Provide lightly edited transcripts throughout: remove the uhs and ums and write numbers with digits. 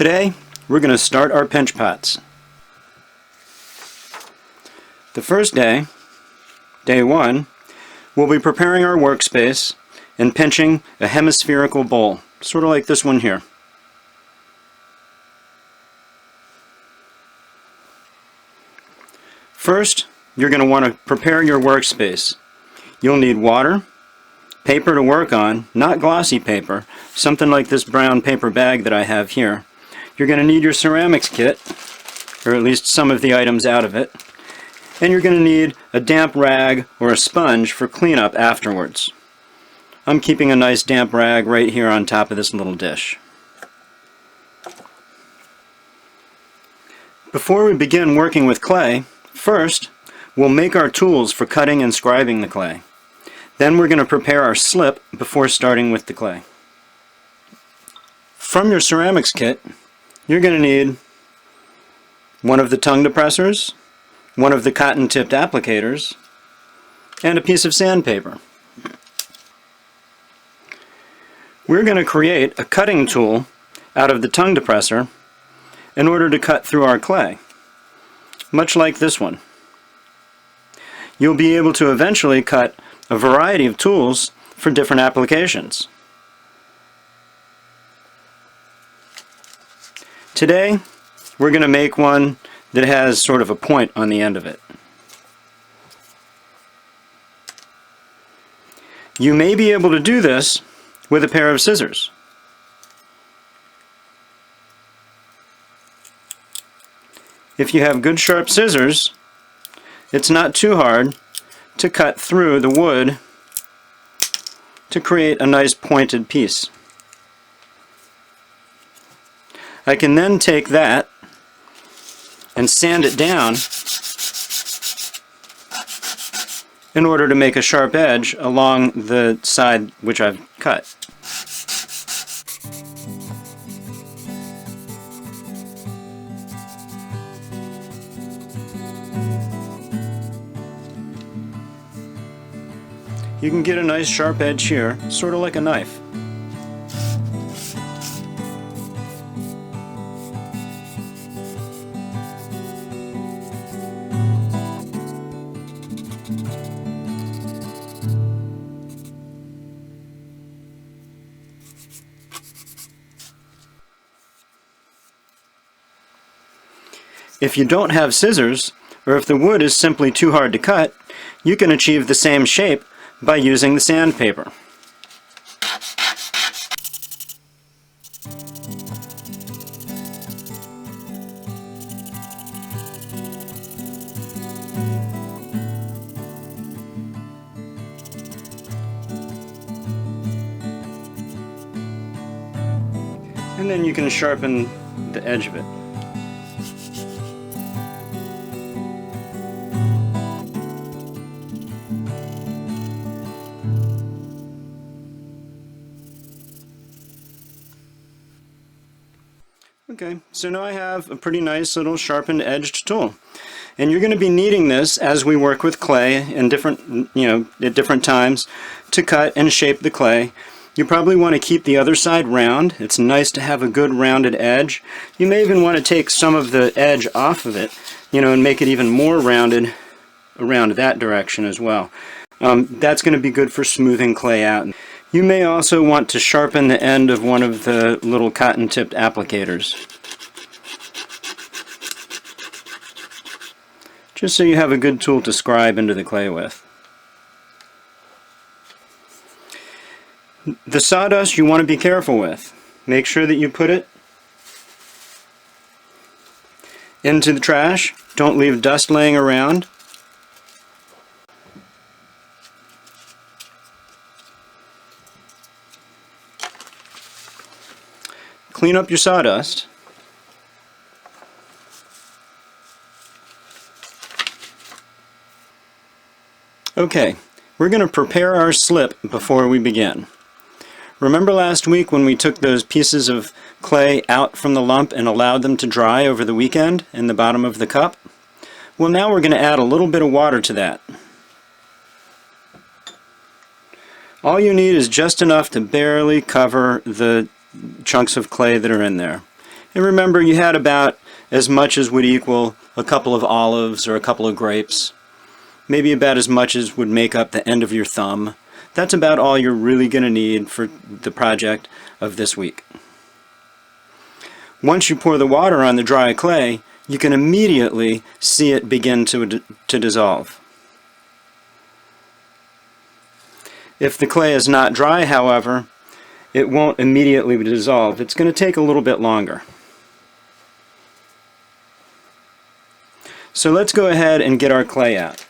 Today, we're going to start our pinch pots. The first day, day one, we'll be preparing our workspace and pinching a hemispherical bowl, sort of like this one here. First, you're going to want to prepare your workspace. You'll need water, paper to work on, not glossy paper, something like this brown paper bag that I have here. You're going to need your ceramics kit, or at least some of the items out of it, and you're going to need a damp rag or a sponge for cleanup afterwards. I'm keeping a nice damp rag right here on top of this little dish. Before we begin working with clay, first we'll make our tools for cutting and scribing the clay. Then we're going to prepare our slip before starting with the clay. From your ceramics kit, you're going to need one of the tongue depressors, one of the cotton-tipped applicators, and a piece of sandpaper. We're going to create a cutting tool out of the tongue depressor in order to cut through our clay, much like this one. You'll be able to eventually cut a variety of tools for different applications. Today, we're going to make one that has sort of a point on the end of it. You may be able to do this with a pair of scissors. If you have good sharp scissors, it's not too hard to cut through the wood to create a nice pointed piece. I can then take that and sand it down in order to make a sharp edge along the side which I've cut. You can get a nice sharp edge here, sort of like a knife. If you don't have scissors, or if the wood is simply too hard to cut, you can achieve the same shape by using the sandpaper. And then you can sharpen the edge of it. Okay, so now I have a pretty nice little sharpened edged tool. And you're going to be needing this as we work with clay in different, at different times to cut and shape the clay. You probably want to keep the other side round. It's nice to have a good rounded edge. You may even want to take some of the edge off of it, and make it even more rounded around that direction as well. That's going to be good for smoothing clay out. You may also want to sharpen the end of one of the little cotton-tipped applicators, just so you have a good tool to scribe into the clay with. The sawdust you want to be careful with. Make sure that you put it into the trash. Don't leave dust laying around. Clean up your sawdust. Okay, we're going to prepare our slip before we begin. Remember last week when we took those pieces of clay out from the lump and allowed them to dry over the weekend in the bottom of the cup? Well, now we're going to add a little bit of water to that. All you need is just enough to barely cover the chunks of clay that are in there. And remember, you had about as much as would equal a couple of olives or a couple of grapes. Maybe about as much as would make up the end of your thumb. That's about all you're really going to need for the project of this week. Once you pour the water on the dry clay, you can immediately see it begin to dissolve. If the clay is not dry, however, it won't immediately dissolve. It's going to take a little bit longer. So let's go ahead and get our clay out.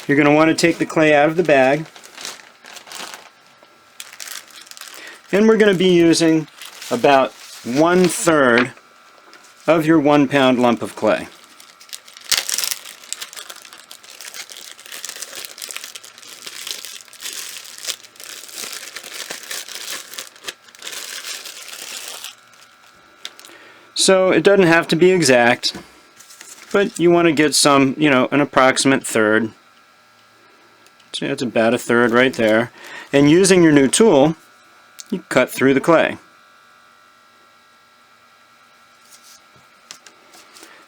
You're going to want to take the clay out of the bag. And we're going to be using about 1/3 of your 1-pound lump of clay. So it doesn't have to be exact, but you want to get some, an approximate third. So that's about 1/3 right there. And using your new tool, you cut through the clay.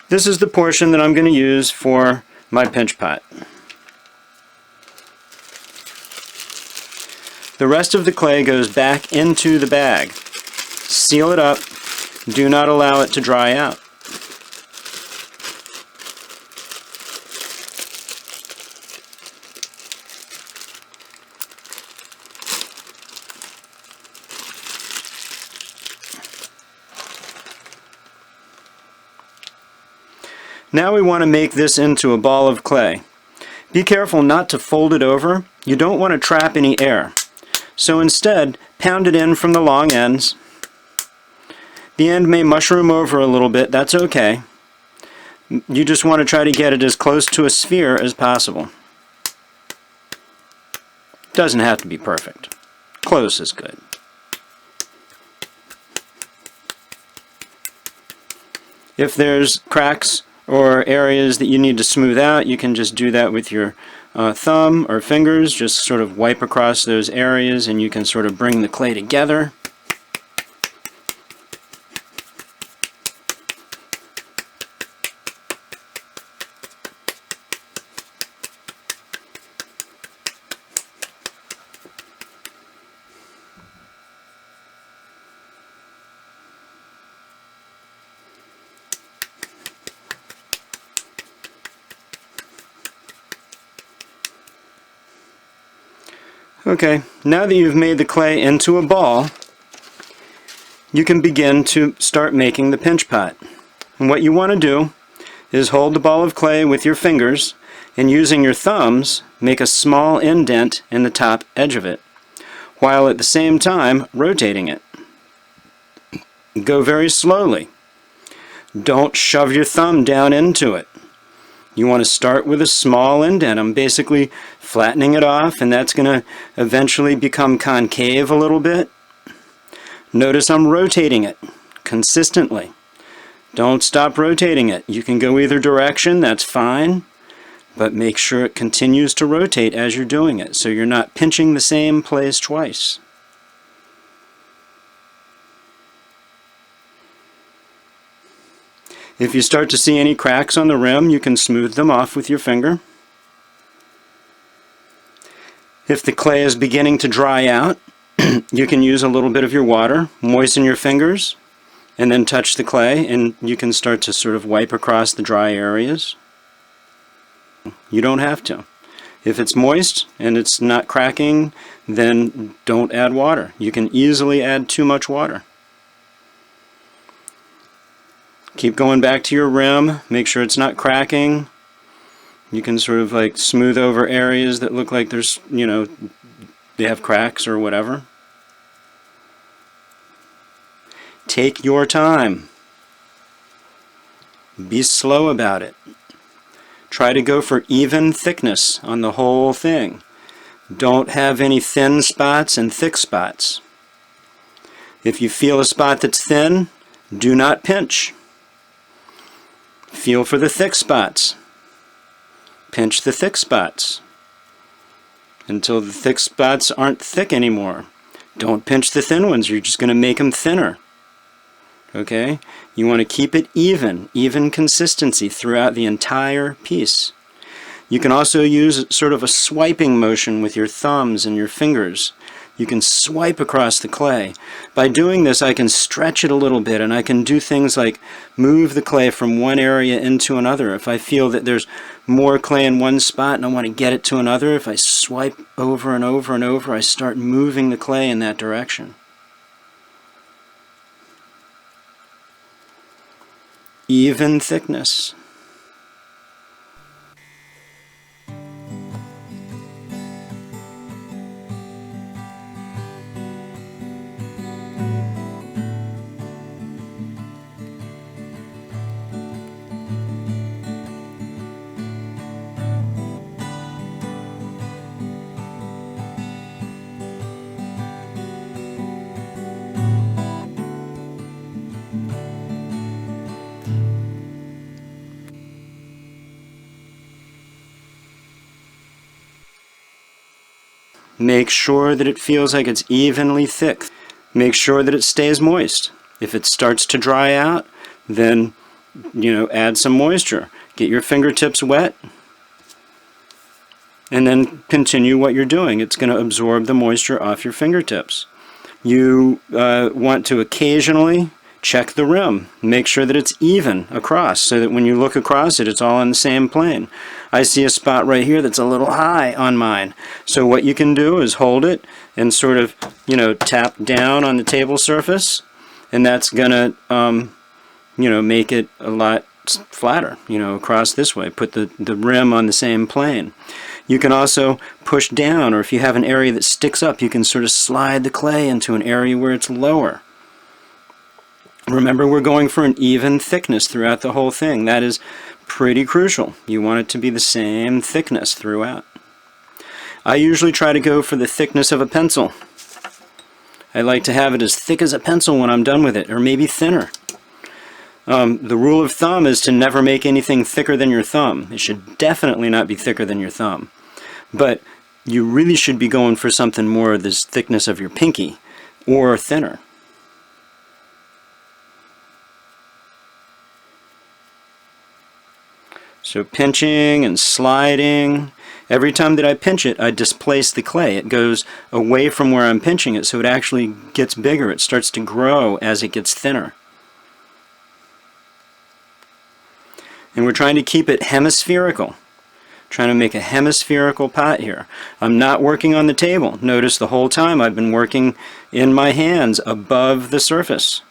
This is the portion that I'm going to use for my pinch pot. The rest of the clay goes back into the bag. Seal it up. Do not allow it to dry out. Now we want to make this into a ball of clay. Be careful not to fold it over. You don't want to trap any air. So instead, pound it in from the long ends. The end may mushroom over a little bit, that's okay. You just want to try to get it as close to a sphere as possible. Doesn't have to be perfect. Close is good. If there's cracks or areas that you need to smooth out, you can just do that with your thumb or fingers. Just sort of wipe across those areas and you can sort of bring the clay together. Okay, now that you've made the clay into a ball, you can begin to start making the pinch pot. And what you want to do is hold the ball of clay with your fingers and using your thumbs make a small indent in the top edge of it, while at the same time rotating it. Go very slowly. Don't shove your thumb down into it. You want to start with a small indent. I'm basically flattening it off, and that's going to eventually become concave a little bit. Notice I'm rotating it consistently. Don't stop rotating it. You can go either direction, that's fine, but make sure it continues to rotate as you're doing it, so you're not pinching the same place twice. If you start to see any cracks on the rim, you can smooth them off with your finger. If the clay is beginning to dry out, you can use a little bit of your water, moisten your fingers, and then touch the clay, and you can start to sort of wipe across the dry areas. You don't have to. If it's moist and it's not cracking, then don't add water. You can easily add too much water. Keep going back to your rim, make sure it's not cracking. You can sort of like smooth over areas that look like there's, they have cracks or whatever. Take your time. Be slow about it. Try to go for even thickness on the whole thing. Don't have any thin spots and thick spots. If you feel a spot that's thin, do not pinch. Feel for the thick spots. Pinch the thick spots. until the thick spots aren't thick anymore. Don't pinch the thin ones, you're just going to make them thinner. Okay? You want to keep it even consistency throughout the entire piece. You can also use sort of a swiping motion with your thumbs and your fingers. You can swipe across the clay. By doing this, I can stretch it a little bit, and I can do things like move the clay from one area into another. If I feel that there's more clay in one spot and I want to get it to another, if I swipe over and over and over, I start moving the clay in that direction. Even thickness. Make sure that it feels like it's evenly thick. Make sure that it stays moist. If it starts to dry out, then, add some moisture. Get your fingertips wet, and then continue what you're doing. It's going to absorb the moisture off your fingertips. You want to occasionally check the rim. Make sure that it's even across, so that when you look across it, it's all on the same plane. I see a spot right here that's a little high on mine. So what you can do is hold it and sort of, tap down on the table surface, and that's gonna, make it a lot flatter, across this way. Put the rim on the same plane. You can also push down, or if you have an area that sticks up, you can sort of slide the clay into an area where it's lower. Remember, we're going for an even thickness throughout the whole thing. That is pretty crucial. You want it to be the same thickness throughout. I usually try to go for the thickness of a pencil. I like to have it as thick as a pencil when I'm done with it, or maybe thinner. The rule of thumb is to never make anything thicker than your thumb. It should definitely not be thicker than your thumb. But you really should be going for something more of this thickness of your pinky, or thinner. So pinching and sliding. Every time that I pinch it, I displace the clay. It goes away from where I'm pinching it, so it actually gets bigger. It starts to grow as it gets thinner. And we're trying to keep it hemispherical. Trying to make a hemispherical pot here. I'm not working on the table. Notice the whole time I've been working in my hands above the surface.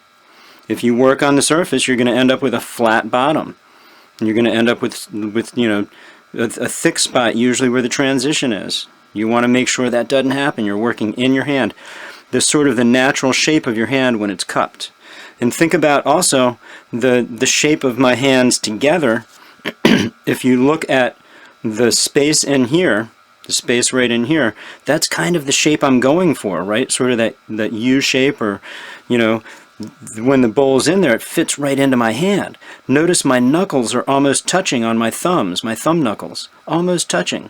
If you work on the surface, you're going to end up with a flat bottom. And you're going to end up with a thick spot usually where the transition is. You want to make sure that doesn't happen. You're working in your hand. This sort of the natural shape of your hand when it's cupped. And think about also the shape of my hands together. If you look at the space in here, the space right in here, that's kind of the shape I'm going for, right? Sort of that U shape, or, when the bowl's in there, it fits right into my hand. Notice my knuckles are almost touching on my thumbs, my thumb knuckles, almost touching.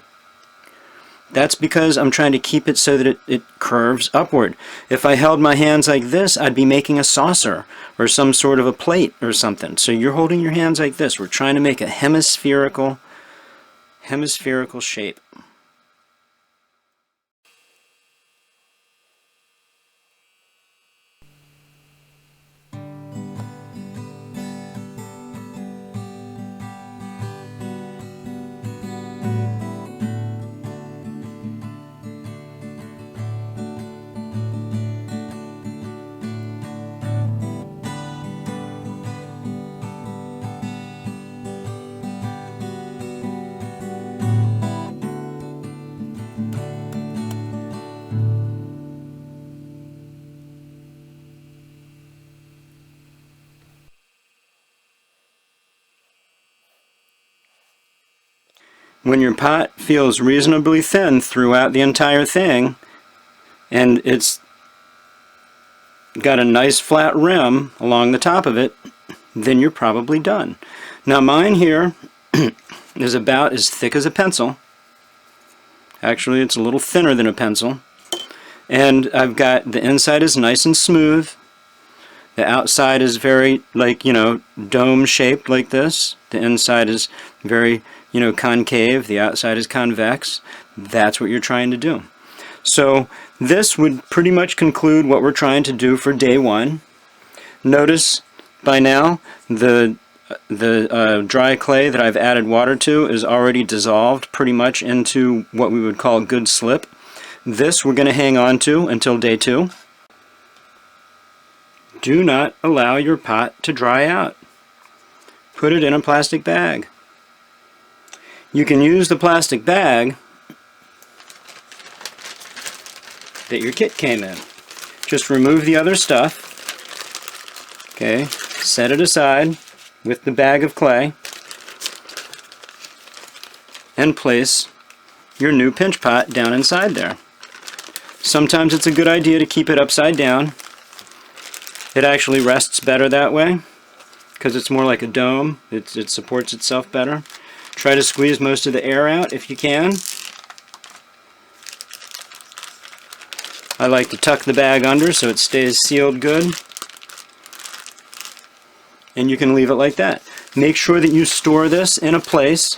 That's because I'm trying to keep it so that it curves upward. If I held my hands like this, I'd be making a saucer or some sort of a plate or something. So you're holding your hands like this. We're trying to make a hemispherical shape. When your pot feels reasonably thin throughout the entire thing, and it's got a nice flat rim along the top of it, then you're probably done. Now mine here is about as thick as a pencil. Actually, it's a little thinner than a pencil. And I've got, the inside is nice and smooth. The outside is very, like, dome shaped like this. The inside is very, concave. The outside is convex. That's what you're trying to do. So this would pretty much conclude what we're trying to do for day one. Notice by now the dry clay that I've added water to is already dissolved pretty much into what we would call good slip. This we're going to hang on to until day two. Do not allow your pot to dry out. Put it in a plastic bag. You can use the plastic bag that your kit came in. Just remove the other stuff. Okay, set it aside with the bag of clay and place your new pinch pot down inside there. Sometimes it's a good idea to keep it upside down. It actually rests better that way because it's more like a dome. It supports itself better. Try to squeeze most of the air out if you can. I like to tuck the bag under so it stays sealed good. And you can leave it like that. Make sure that you store this in a place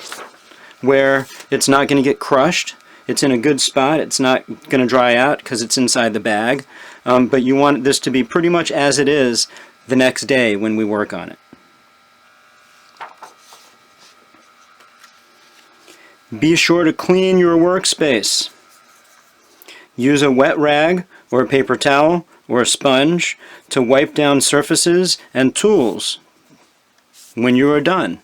where it's not going to get crushed. It's in a good spot. It's not going to dry out because it's inside the bag. But you want this to be pretty much as it is the next day when we work on it. Be sure to clean your workspace. Use a wet rag or a paper towel or a sponge to wipe down surfaces and tools when you are done.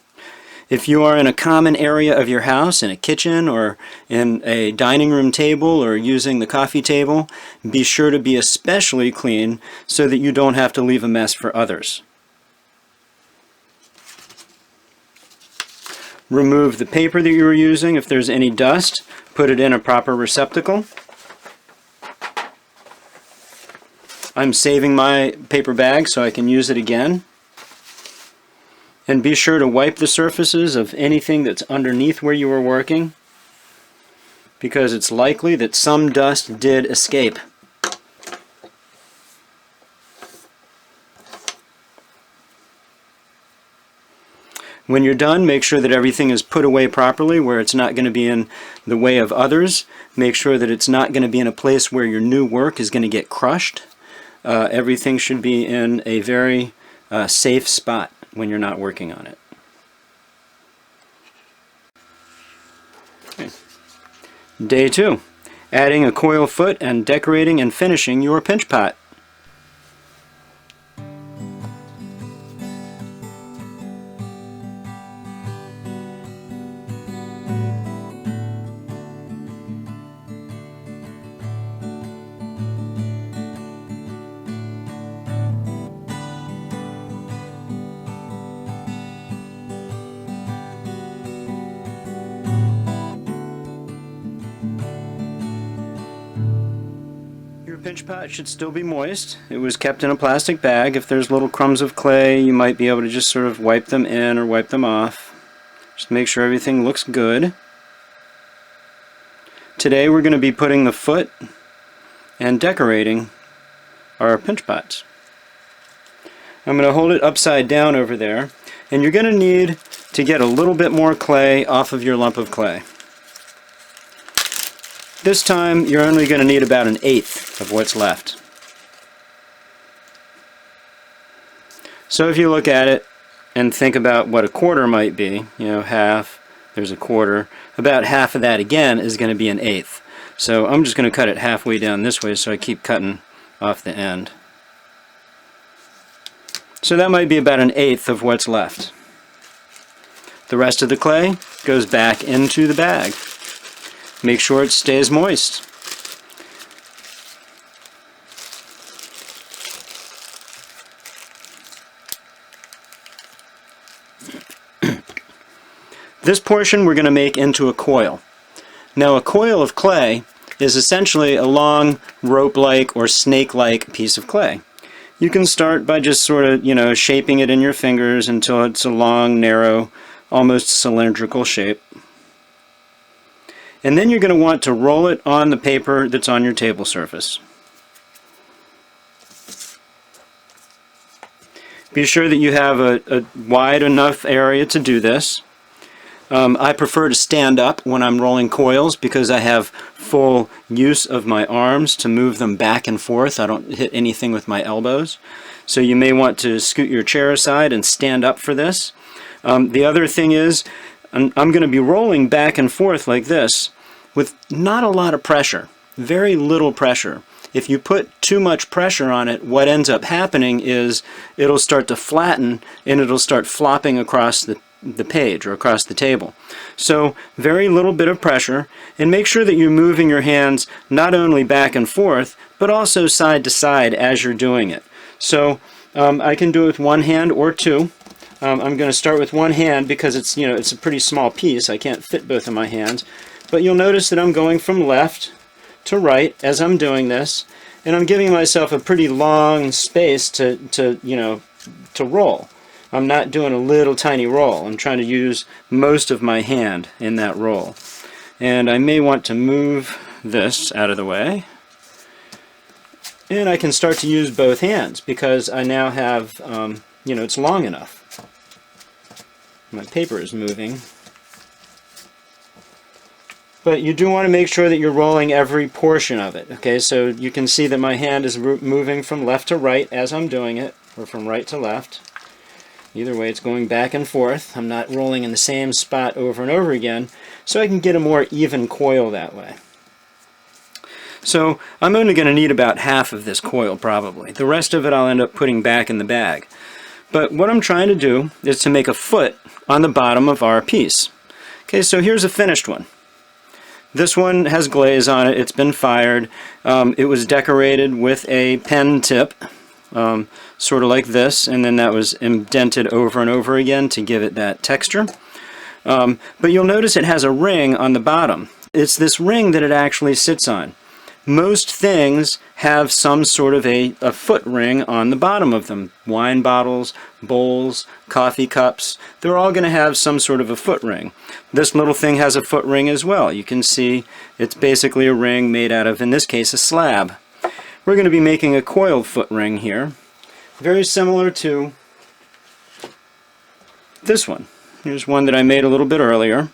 If you are in a common area of your house, in a kitchen or in a dining room table or using the coffee table, be sure to be especially clean so that you don't have to leave a mess for others. Remove the paper that you were using. If there's any dust, put it in a proper receptacle. I'm saving my paper bag so I can use it again. And be sure to wipe the surfaces of anything that's underneath where you were working, because it's likely that some dust did escape. When you're done, make sure that everything is put away properly where it's not going to be in the way of others. Make sure that it's not going to be in a place where your new work is going to get crushed. Everything should be in a very safe spot when you're not working on it. Okay. Day 2. Adding a coil foot and decorating and finishing your pinch pot. Your pinch pot should still be moist. It was kept in a plastic bag. If there's little crumbs of clay, you might be able to just sort of wipe them in or wipe them off. Just make sure everything looks good. Today we're going to be putting the foot and decorating our pinch pots. I'm going to hold it upside down over there, and you're going to need to get a little bit more clay off of your lump of clay. This time you're only going to need about 1/8 of what's left. So if you look at it and think about what a quarter might be, half, there's a quarter, about half of that again is going to be 1/8. So I'm just going to cut it halfway down this way so I keep cutting off the end. So that might be about 1/8 of what's left. The rest of the clay goes back into the bag. Make sure it stays moist. This portion we're going to make into a coil. Now a coil of clay is essentially a long rope-like or snake-like piece of clay. You can start by just sort of, shaping it in your fingers until it's a long, narrow, almost cylindrical shape. And then you're going to want to roll it on the paper that's on your table surface. Be sure that you have a wide enough area to do this. I prefer to stand up when I'm rolling coils because I have full use of my arms to move them back and forth. I don't hit anything with my elbows. So you may want to scoot your chair aside and stand up for this. The other thing is, I'm going to be rolling back and forth like this with not a lot of pressure, very little pressure. If you put too much pressure on it, what ends up happening is it'll start to flatten and it'll start flopping across the page or across the table. So very little bit of pressure, and make sure that you're moving your hands not only back and forth but also side to side as you're doing it. So I can do it with one hand or two. I'm going to start with one hand because it's a pretty small piece. I can't fit both of my hands, but you'll notice that I'm going from left to right as I'm doing this, and I'm giving myself a pretty long space to roll. I'm not doing a little tiny roll. I'm trying to use most of my hand in that roll. And I may want to move this out of the way. And I can start to use both hands because I now have, it's long enough. My paper is moving. But you do want to make sure that you're rolling every portion of it. Okay, so you can see that my hand is moving from left to right as I'm doing it, or from right to left. Either way, it's going back and forth. I'm not rolling in the same spot over and over again, so I can get a more even coil that way. So I'm only going to need about half of this coil probably. The rest of it I'll end up putting back in the bag. But what I'm trying to do is to make a foot on the bottom of our piece. Okay, so here's a finished one. This one has glaze on it. It's been fired. It was decorated with a pen tip. Sort of like this, and then that was indented over and over again to give it that texture. But you'll notice it has a ring on the bottom. It's this ring that it actually sits on. Most things have some sort of a foot ring on the bottom of them. Wine bottles, bowls, coffee cups, they're all going to have some sort of a foot ring. This little thing has a foot ring as well. You can see it's basically a ring made out of, in this case, a slab. We're going to be making a coiled foot ring here, very similar to this one. Here's one that I made a little bit earlier.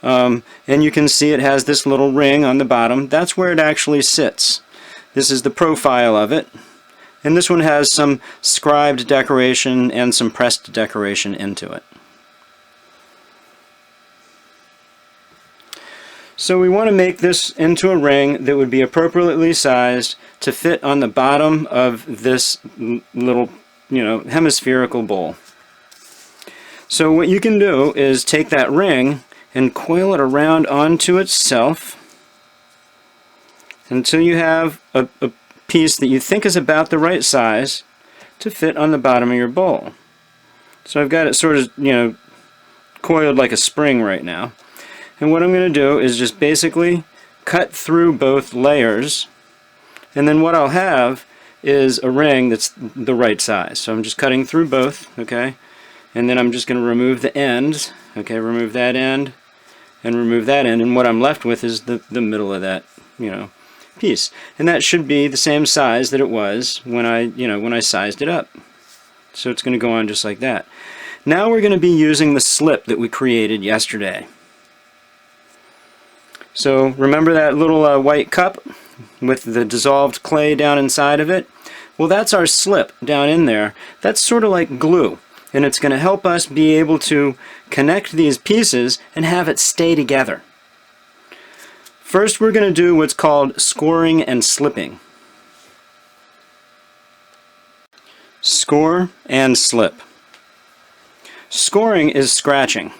And you can see it has this little ring on the bottom. That's where it actually sits. This is the profile of it. And this one has some scribed decoration and some pressed decoration into it. So we want to make this into a ring that would be appropriately sized to fit on the bottom of this little, hemispherical bowl. So what you can do is take that ring and coil it around onto itself until you have a piece that you think is about the right size to fit on the bottom of your bowl. So I've got it sort of, coiled like a spring right now. And what I'm going to do is just basically cut through both layers, and then what I'll have is a ring that's the right size. So I'm just cutting through both, okay? And then I'm just going to remove the end, okay, remove that end, and remove that end, and what I'm left with is the middle of that, piece. And that should be the same size that it was when I sized it up. So it's going to go on just like that. Now we're going to be using the slip that we created yesterday. So remember that little white cup with the dissolved clay down inside of it? Well, that's our slip down in there. That's sort of like glue, and it's going to help us be able to connect these pieces and have it stay together. First, we're going to do what's called scoring and slipping. Score and slip. Scoring is scratching.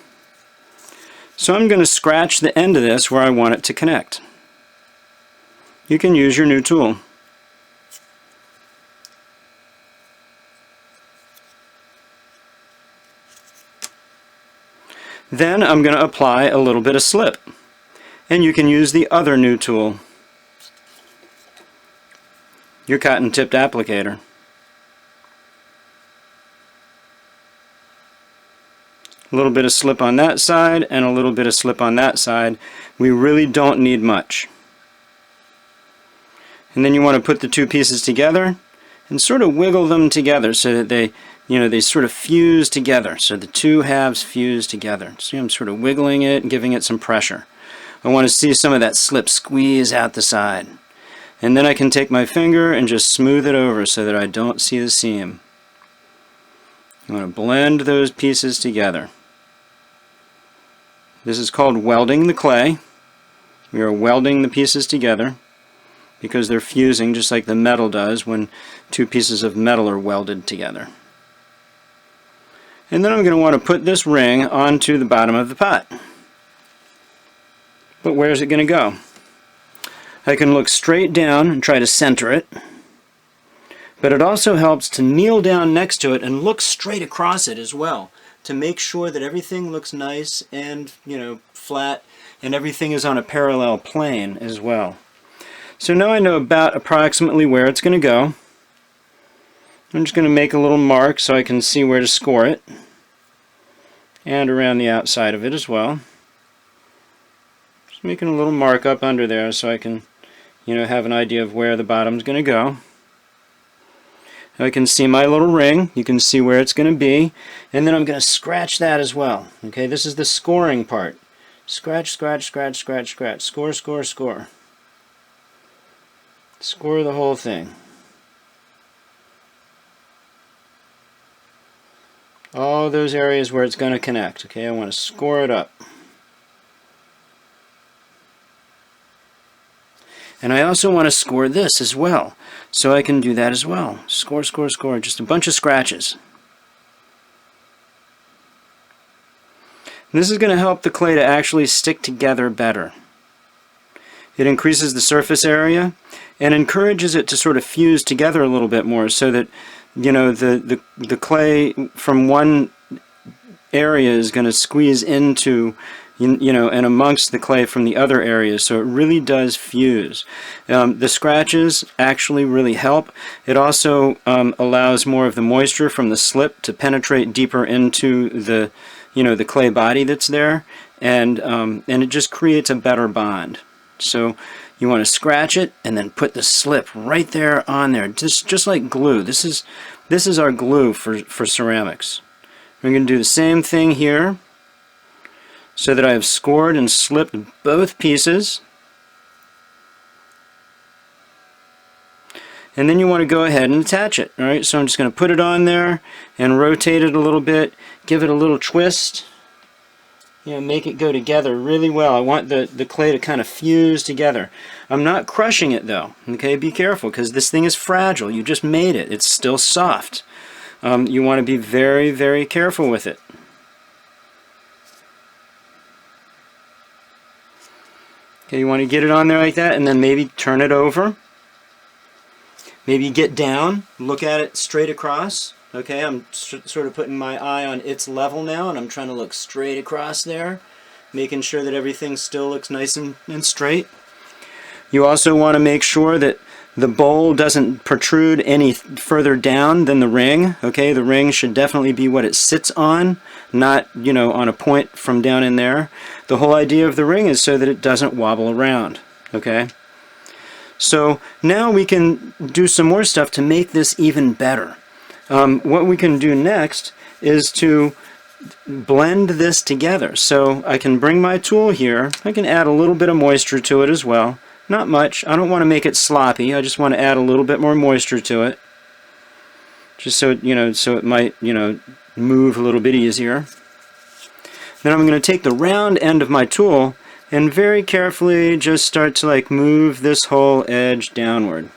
So I'm going to scratch the end of this where I want it to connect. You can use your new tool. Then I'm going to apply a little bit of slip. And you can use the other new tool, your cotton tipped applicator. A little bit of slip on that side and a little bit of slip on that side. We really don't need much. And then you want to put the two pieces together and sort of wiggle them together so that they sort of fuse together. So the two halves fuse together. See, I'm sort of wiggling it and giving it some pressure. I want to see some of that slip squeeze out the side. And then I can take my finger and just smooth it over so that I don't see the seam. You want to blend those pieces together. This is called welding the clay. We are welding the pieces together because they're fusing just like the metal does when two pieces of metal are welded together. And then I'm going to want to put this ring onto the bottom of the pot. But where is it going to go? I can look straight down and try to center it. But it also helps to kneel down next to it and look straight across it as well, to make sure that everything looks nice and, flat, and everything is on a parallel plane as well. So now I know about approximately where it's going to go. I'm just going to make a little mark so I can see where to score it, and around the outside of it as well. Just making a little mark up under there so I can, have an idea of where the bottom's going to go. I can see my little ring. You can see where it's going to be. And then I'm going to scratch that as well. Okay, this is the scoring part. Scratch, scratch, scratch, scratch, scratch. Score, score, score. Score the whole thing. All those areas where it's going to connect. Okay, I want to score it up. And I also want to score this as well. So I can do that as well. Score, score, score. Just a bunch of scratches. And this is going to help the clay to actually stick together better. It increases the surface area and encourages it to sort of fuse together a little bit more so that, the clay from one area is going to squeeze into and amongst the clay from the other areas, so it really does fuse. The scratches actually really help. It also allows more of the moisture from the slip to penetrate deeper into the, the clay body that's there, and it just creates a better bond. So you want to scratch it and then put the slip right there on there, just like glue. This is our glue for ceramics. We're going to do the same thing here, so that I have scored and slipped both pieces. And then you want to go ahead and attach it. Alright, so I'm just going to put it on there and rotate it a little bit, give it a little twist, make it go together really well. I want the clay to kind of fuse together. I'm not crushing it though. Okay, be careful because this thing is fragile. You just made it. It's still soft. You want to be very, very careful with it. Okay, you want to get it on there like that and then maybe turn it over. Maybe get down, look at it straight across. Okay, I'm sort of putting my eye on its level now and I'm trying to look straight across there, making sure that everything still looks nice and straight. You also want to make sure that the bowl doesn't protrude any further down than the ring. Okay, the ring should definitely be what it sits on, not, on a point from down in there. The whole idea of the ring is so that it doesn't wobble around. Okay, so now we can do some more stuff to make this even better. What we can do next is to blend this together. So I can bring my tool here. I can add a little bit of moisture to it as well. Not much. I don't want to make it sloppy. I just want to add a little bit more moisture to it, just so so it might move a little bit easier. Then I'm going to take the round end of my tool and very carefully just start to move this whole edge downward.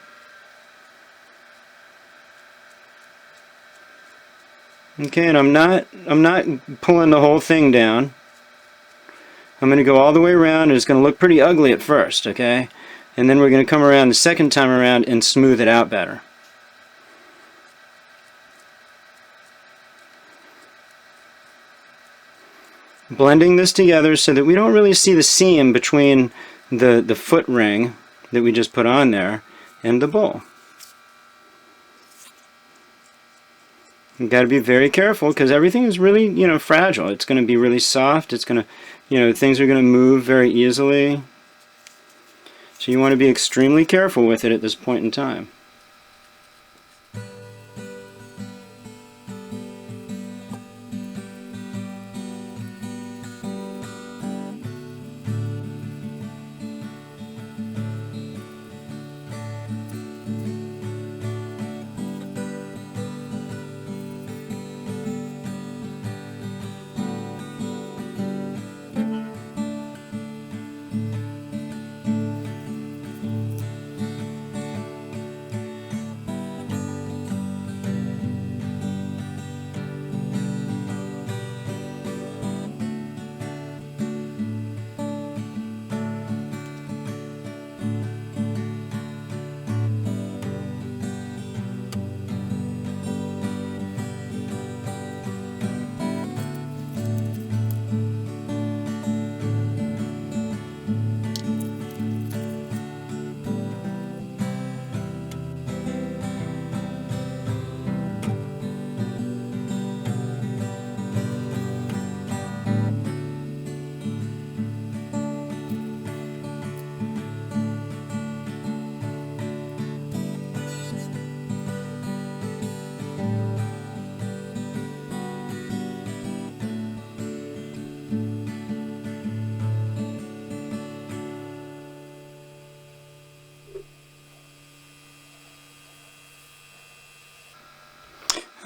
Okay, and I'm not pulling the whole thing down. I'm going to go all the way around, and it's going to look pretty ugly at first, okay? And then we're going to come around the second time around and smooth it out better. Blending this together so that we don't really see the seam between the foot ring that we just put on there and the bowl. You've got to be very careful because everything is really, fragile. It's going to be really soft. It's going to, things are going to move very easily. So you want to be extremely careful with it at this point in time.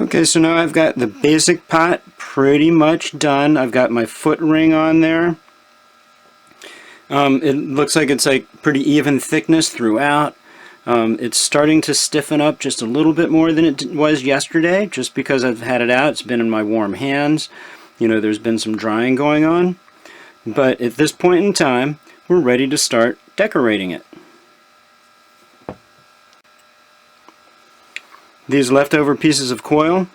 Okay, so now I've got the basic pot pretty much done. I've got my foot ring on there. It looks like it's like pretty even thickness throughout. It's starting to stiffen up just a little bit more than it was yesterday, just because I've had it out. It's been in my warm hands. There's been some drying going on. But at this point in time, we're ready to start decorating it. These leftover pieces of coil,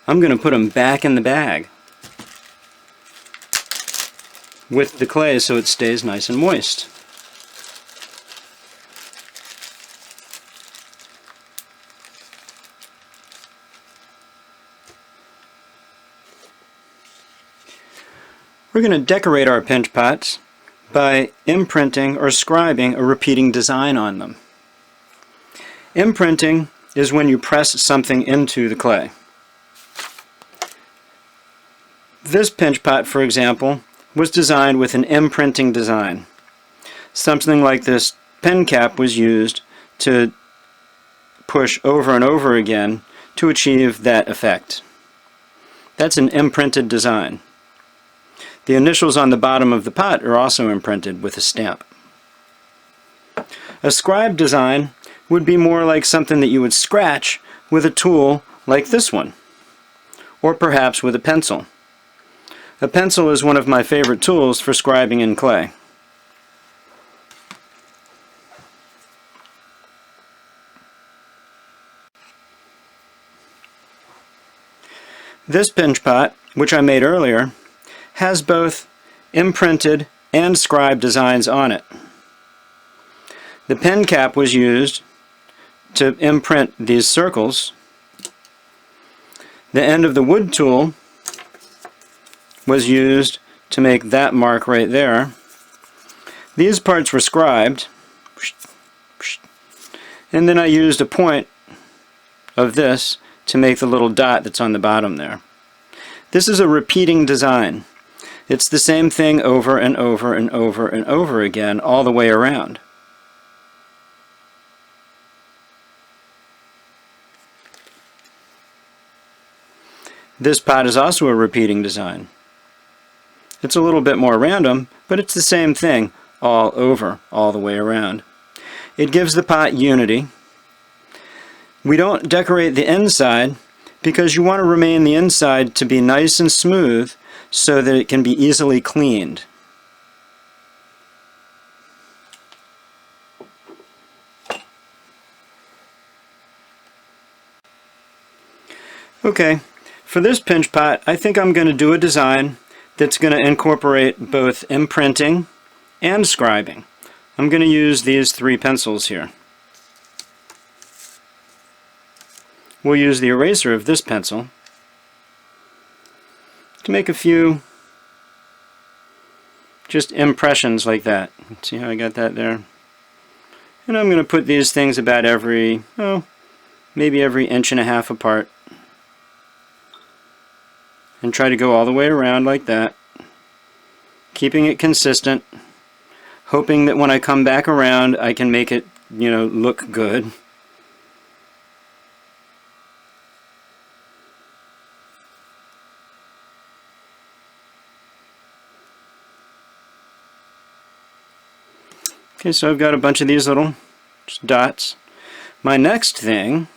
I'm going to put them back in the bag with the clay so it stays nice and moist. We're going to decorate our pinch pots by imprinting or scribing a repeating design on them. Imprinting is when you press something into the clay. This pinch pot, for example, was designed with an imprinting design. Something like this pen cap was used to push over and over again to achieve that effect. That's an imprinted design. The initials on the bottom of the pot are also imprinted with a stamp. A scribe design would be more like something that you would scratch with a tool like this one, or perhaps with a pencil. A pencil is one of my favorite tools for scribing in clay. This pinch pot, which I made earlier, has both imprinted and scribe designs on it. The pen cap was used to imprint these circles. The end of the wood tool was used to make that mark right there. These parts were scribed, and then I used a point of this to make the little dot that's on the bottom there. This is a repeating design. It's the same thing over and over and over and over again all the way around. This pot is also a repeating design. It's a little bit more random, but it's the same thing all over, all the way around. It gives the pot unity. We don't decorate the inside because you want to remain the inside to be nice and smooth so that it can be easily cleaned. Okay. For this pinch pot, I think I'm going to do a design that's going to incorporate both imprinting and scribing. I'm going to use these 3 pencils here. We'll use the eraser of this pencil make a few just impressions like that. See how I got that there? And I'm going to put these things about every, oh, maybe every 1.5 inches apart. And try to go all the way around like that. Keeping it consistent. Hoping that when I come back around I can make it, you know, look good. Okay, so I've got a bunch of these little just dots. My next thing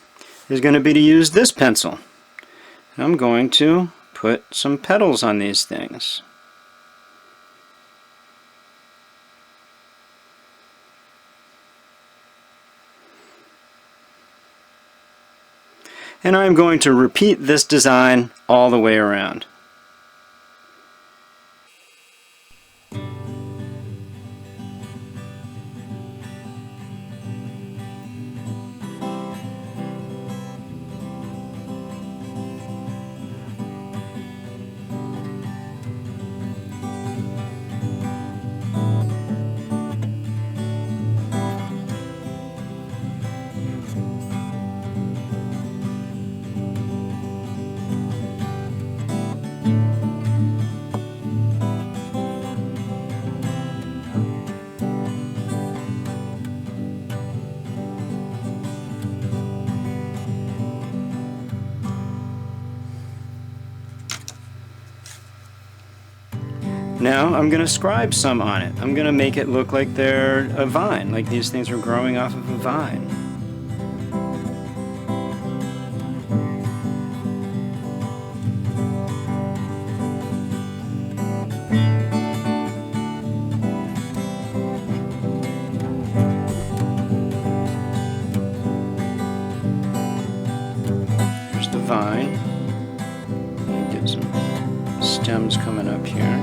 is going to be to use this pencil. I'm going to put some petals on these things. And I'm going to repeat this design all the way around. Now I'm going to scribe some on it. I'm going to make it look like they're a vine, like these things are growing off of a vine. Here's the vine. Get some stems coming up here.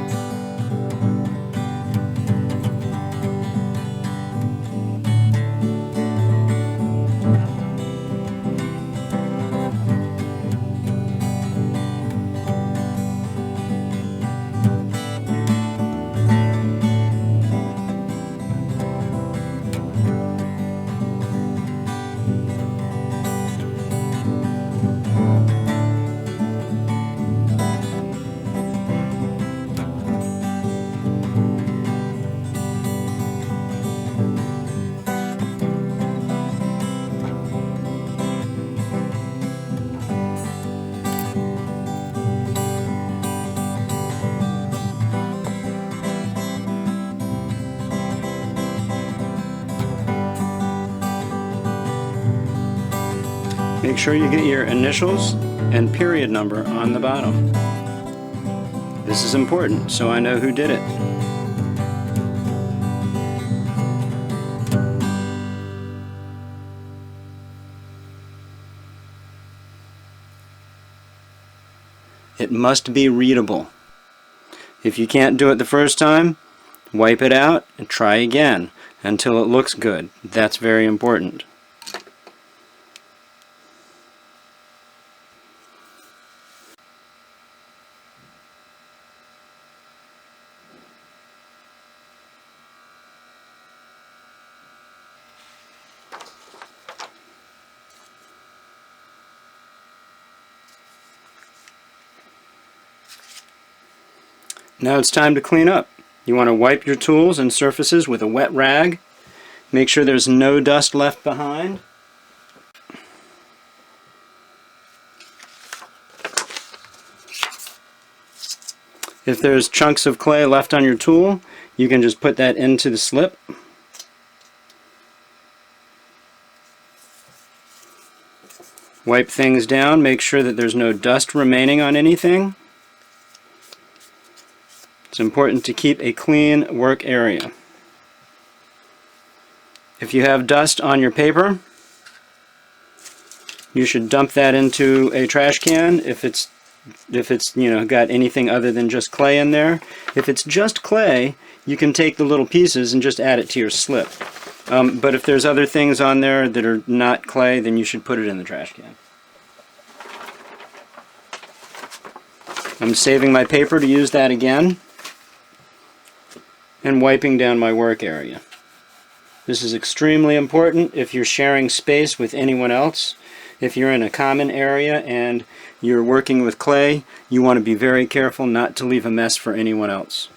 Make sure you get your initials and period number on the bottom. This is important, so I know who did it. It must be readable. If you can't do it the first time, wipe it out and try again until it looks good. That's very important. Now it's time to clean up. You want to wipe your tools and surfaces with a wet rag. Make sure there's no dust left behind. If there's chunks of clay left on your tool, you can just put that into the slip. Wipe things down, make sure that there's no dust remaining on anything. It's important to keep a clean work area. If you have dust on your paper, you should dump that into a trash can if it's got anything other than just clay in there. If it's just clay, you can take the little pieces and just add it to your slip. But if there's other things on there that are not clay, then you should put it in the trash can. I'm saving my paper to use that again, and wiping down my work area. This is extremely important if you're sharing space with anyone else. If you're in a common area and you're working with clay, you want to be very careful not to leave a mess for anyone else.